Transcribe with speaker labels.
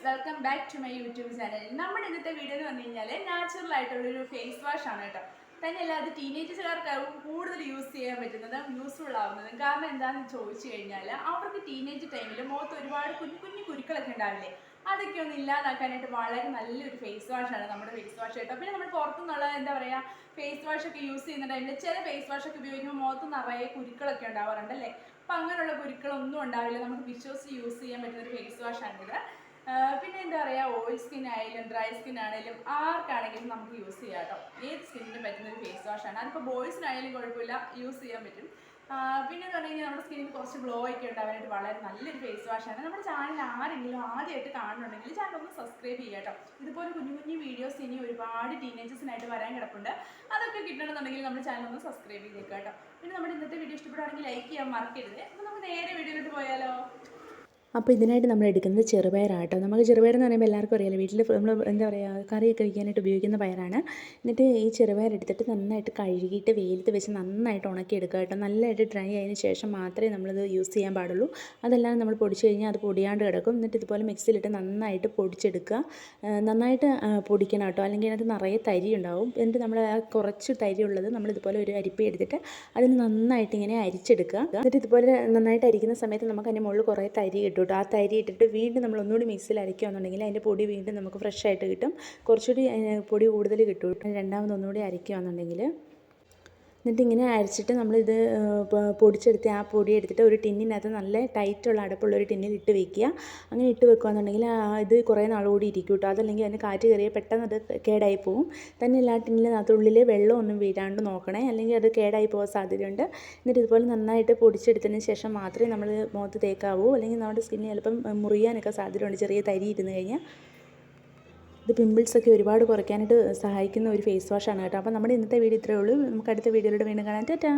Speaker 1: Welcome back to my YouTube channel. നമ്മുടെ ഇന്നത്തെ video എന്ന് പറഞ്ഞു കഴിഞ്ഞാൽ നാച്ചുറൽ ആയിട്ടുള്ളൊരു ഫേസ് വാഷ് ആണ് കേട്ടോ. തന്നെയല്ല അത് ടീനേജുകാർക്കാവും കൂടുതൽ യൂസ് ചെയ്യാൻ പറ്റുന്നതും യൂസ്ഫുൾ ആവുന്നതും. കാരണം എന്താണെന്ന് ചോദിച്ചു കഴിഞ്ഞാൽ അവർക്ക് ടീനേജ് ടൈമിൽ മുഖത്ത് ഒരുപാട് കുഞ്ഞു കുഞ്ഞു കുരുക്കളൊക്കെ ഉണ്ടാവില്ലേ, അതൊക്കെ ഒന്ന് ഇല്ലാതാക്കാനായിട്ട് വളരെ നല്ലൊരു ഫേസ് വാഷാണ് നമ്മുടെ ഫേസ് വാഷ് കേട്ടോ. പിന്നെ നമ്മൾ പുറത്തുനിന്നുള്ള എന്താ പറയുക ഫേസ് വാഷ് ഒക്കെ യൂസ് ചെയ്യുന്ന ടൈമിൽ ചില ഫേസ് വാഷ് ഒക്കെ ഉപയോഗിക്കുമ്പോൾ മുഖത്ത് നിറയെ കുരുക്കളൊക്കെ ഉണ്ടാവാറുണ്ട് അല്ലേ. അപ്പം അങ്ങനെയുള്ള കുരുക്കളൊന്നും ഉണ്ടാവില്ല, നമുക്ക് വിശ്വസിച്ച് യൂസ് ചെയ്യാൻ പറ്റുന്ന ഒരു ഫേസ് വാഷാണിത്. പിന്നെ എന്താ പറയുക, ഓയിൽ സ്കിൻ ആയാലും ഡ്രൈ സ്കിൻ ആണെങ്കിലും ആർക്കാണെങ്കിലും നമുക്ക് യൂസ് ചെയ്യാം കേട്ടോ. ഏത് സ്കിന്നിന് പറ്റുന്ന ഒരു ഫേസ് വാഷാണ്. അതിപ്പോൾ ബോയ്സിനായാലും കുഴപ്പമില്ല, യൂസ് ചെയ്യാൻ പറ്റും. പിന്നെ എന്ന് പറഞ്ഞു കഴിഞ്ഞാൽ നമ്മുടെ സ്കിന്നിന് കുറച്ച് ഗ്ലോ ഒക്കെ ഉണ്ടാവാനായിട്ട് വളരെ നല്ലൊരു ഫേസ് വാഷാണ്. നമ്മുടെ ചാനൽ ആരെങ്കിലും ആദ്യമായിട്ട് കാണുന്നുണ്ടെങ്കിൽ ചാനൽ ഒന്ന് സബ്സ്ക്രൈബ് ചെയ്യുക കേട്ടോ. ഇതുപോലെ കുഞ്ഞു കുഞ്ഞു വീഡിയോസ് ഇനി ഒരുപാട് ടീനേജേഴ്സിനായിട്ട് വരാൻ കിടപ്പുണ്ട്. അതൊക്കെ കിട്ടണമെന്നുണ്ടെങ്കിൽ നമ്മുടെ ചാനൽ ഒന്ന് സബ്സ്ക്രൈബ് ചെയ്തേക്കുക കേട്ടോ. പിന്നെ നമ്മുടെ ഇന്നത്തെ വീഡിയോ ഇഷ്ടപ്പെടുകയാണെങ്കിൽ ലൈക്ക് ചെയ്യാൻ മറക്കരുത്. അപ്പോൾ നമുക്ക് നേരെ വീഡിയോയിലോട്ട് പോയാലോ.
Speaker 2: അപ്പോൾ ഇതിനായിട്ട് നമ്മൾ എടുക്കുന്നത് ചെറുപയറാട്ടോ. നമുക്ക് ചെറുപയർ എന്ന് പറയുമ്പോൾ എല്ലാവർക്കും അറിയാലോ, വീട്ടിൽ നമ്മൾ എന്താ പറയുക കറിയൊക്കെ വയ്ക്കാനായിട്ട് ഉപയോഗിക്കുന്ന പയറാണ്. എന്നിട്ട് ഈ ചെറുപയർ എടുത്തിട്ട് നന്നായിട്ട് കഴുകിയിട്ട് വെയിലത്ത് വെച്ച് നന്നായിട്ട് ഉണക്കിയെടുക്കുക കേട്ടോ. നല്ലതായിട്ട് ഡ്രൈ ആയതിനു ശേഷം മാത്രമേ നമ്മളിത് യൂസ് ചെയ്യാൻ പാടുള്ളൂ. അതല്ലാതെ നമ്മൾ പൊടിച്ച് കഴിഞ്ഞാൽ അത് പൊടിയാണ്ട് കിടക്കും. എന്നിട്ട് ഇതുപോലെ മിക്സിയിലിട്ട് നന്നായിട്ട് പൊടിച്ചെടുക്കുക. നന്നായിട്ട് പൊടിക്കണം കേട്ടോ, അല്ലെങ്കിൽ അതിനകത്ത് നിറയെ തരി ഉണ്ടാവും. എന്നിട്ട് നമ്മൾ കുറച്ച് തരി ഉള്ളത് നമ്മളിതുപോലെ ഒരു അരിപ്പ എടുത്തിട്ട് അതിന് നന്നായിട്ട് ഇങ്ങനെ അരിച്ചെടുക്കുക. എന്നിട്ട് ഇതുപോലെ നന്നായിട്ട് അരിക്കുന്ന സമയത്ത് നമുക്ക് അതിൻ്റെ മുകളിൽ കുറേ തരി കിട്ടും. ആ തരി ഇട്ടിട്ട് വീണ്ടും നമ്മൾ ഒന്നുകൂടി മിക്സിയിൽ അരയ്ക്കുകയാണെന്നുണ്ടെങ്കിൽ അതിൻ്റെ പൊടി വീണ്ടും നമുക്ക് ഫ്രഷ് ആയിട്ട് കിട്ടും. കുറച്ചുകൂടി പൊടി കൂടുതൽ കിട്ടും രണ്ടാമത് ഒന്നുകൂടി അരയ്ക്കുകയാണെന്നുണ്ടെങ്കിൽ. എന്നിട്ട് ഇങ്ങനെ അരച്ചിട്ട് നമ്മളിത് പൊടിച്ചെടുത്ത് ആ പൊടി എടുത്തിട്ട് ഒരു ടിന്നിനകത്ത് നല്ല ടൈറ്റുള്ള അടപ്പുള്ളൊരു ടിന്നിൽ ഇട്ട് വെക്കുക. അങ്ങനെ ഇട്ട് വെക്കുകയാണെന്നുണ്ടെങ്കിൽ ഇത് കുറേ നാൾ കൂടി ഇരിക്കും കേട്ടോ. അതല്ലെങ്കിൽ അതിന് കാറ്റ് കയറിയാൽ പെട്ടെന്ന് അത് കേടായി പോകും. തന്നെ എല്ലാ ടിന്നിനകത്തുള്ളിൽ വെള്ളമൊന്നും വീഴാണ്ട് നോക്കണേ, അല്ലെങ്കിൽ അത് കേടായി പോകാൻ സാധ്യതയുണ്ട്. എന്നിട്ട് ഇതുപോലെ നന്നായിട്ട് പൊടിച്ചെടുത്തതിന് ശേഷം മാത്രമേ നമ്മൾ മുഖത്ത് തേക്കാവൂ, അല്ലെങ്കിൽ നമ്മുടെ സ്കിന്നിൽ ചിലപ്പം മുറിയാനൊക്കെ സാധ്യതയുണ്ട് ചെറിയ തരി ഇരുന്ന് കഴിഞ്ഞാൽ. ഇത് പിമ്പിൾസൊക്കെ ഒരുപാട് കുറയ്ക്കാനായിട്ട് സഹായിക്കുന്ന ഒരു ഫേസ് വാഷാണ് കേട്ടോ. അപ്പോൾ നമ്മുടെ ഇന്നത്തെ വീഡിയോ ഇത്രയേ ഉള്ളൂ. നമുക്ക് അടുത്ത വീഡിയോയിലൂടെ വീണ്ടും കാണാം. ടാറ്റാ.